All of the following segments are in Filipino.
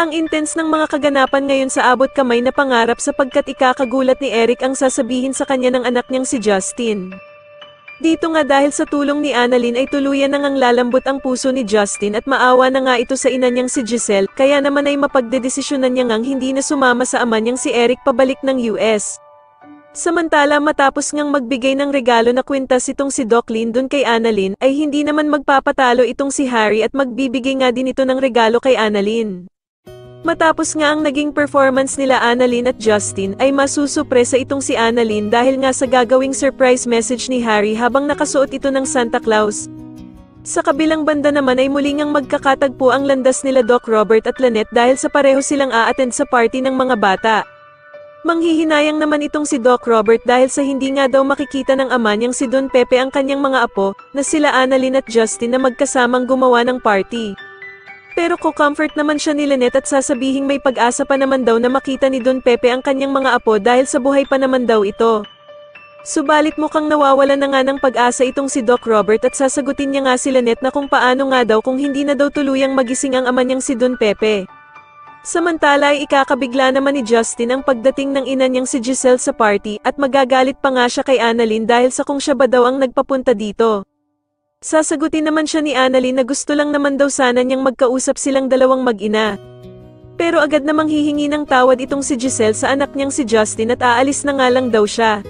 Ang intense ng mga kaganapan ngayon sa abot kamay na pangarap sapagkat ikakagulat ni Eric ang sasabihin sa kanya ng anak niyang si Justin. Dito nga dahil sa tulong ni Annalyn ay tuluyan nang lalambot ang puso ni Justin at maawa na nga ito sa ina niyang si Giselle, kaya naman ay mapagdedesisyonan niya ngang hindi na sumama sa ama niyang si Eric pabalik ng US. Samantala matapos ngang magbigay ng regalo na kwintas itong si Doc Lynn kay Annalyn, ay hindi naman magpapatalo itong si Harry at magbibigay nga din ito ng regalo kay Annalyn. Matapos nga ang naging performance nila Annalyn at Justin, ay masusupresa itong si Annalyn dahil nga sa gagawing surprise message ni Harry habang nakasuot ito ng Santa Claus. Sa kabilang banda naman ay muli ngang magkakatagpo ang landas nila Doc Robert at Lynette dahil sa pareho silang a-attend sa party ng mga bata. Manghihinayang naman itong si Doc Robert dahil sa hindi nga daw makikita ng ama niyang si Don Pepe ang kanyang mga apo, na sila Annalyn at Justin na magkasamang gumawa ng party. Pero ko-comfort naman siya ni Lynette at sasabihing may pag-asa pa naman daw na makita ni Don Pepe ang kanyang mga apo dahil sa buhay pa naman daw ito. Subalit mukhang nawawalan na nga ng pag-asa itong si Doc Robert at sasagutin niya nga si Lynette na kung paano nga daw kung hindi na daw tuluyang magising ang ama niyang si Don Pepe. Samantala ay ikakabigla naman ni Justin ang pagdating ng ina niyang si Giselle sa party at magagalit pa nga siya kay Annalyn dahil sa kung siya ba daw ang nagpapunta dito. Sasagutin naman siya ni Annalyn na gusto lang naman daw sana niyang magkausap silang dalawang mag-ina. Pero agad namang hihingi ng tawad itong si Giselle sa anak niyang si Justin at aalis na nga lang daw siya.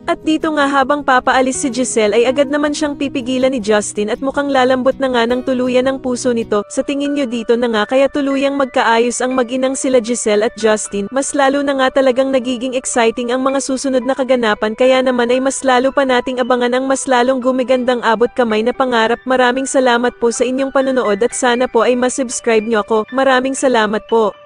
At dito nga habang papaalis si Giselle ay agad naman siyang pipigilan ni Justin at mukhang lalambot na nga ng tuluyan ang puso nito. Sa tingin nyo dito na nga kaya tuluyang magkaayos ang mag-inang sila Giselle at Justin, mas lalo na nga talagang nagiging exciting ang mga susunod na kaganapan kaya naman ay mas lalo pa nating abangan ang mas lalong gumigandang abot kamay na pangarap. Maraming salamat po sa inyong panonood at sana po ay masubscribe nyo ako. Maraming salamat po.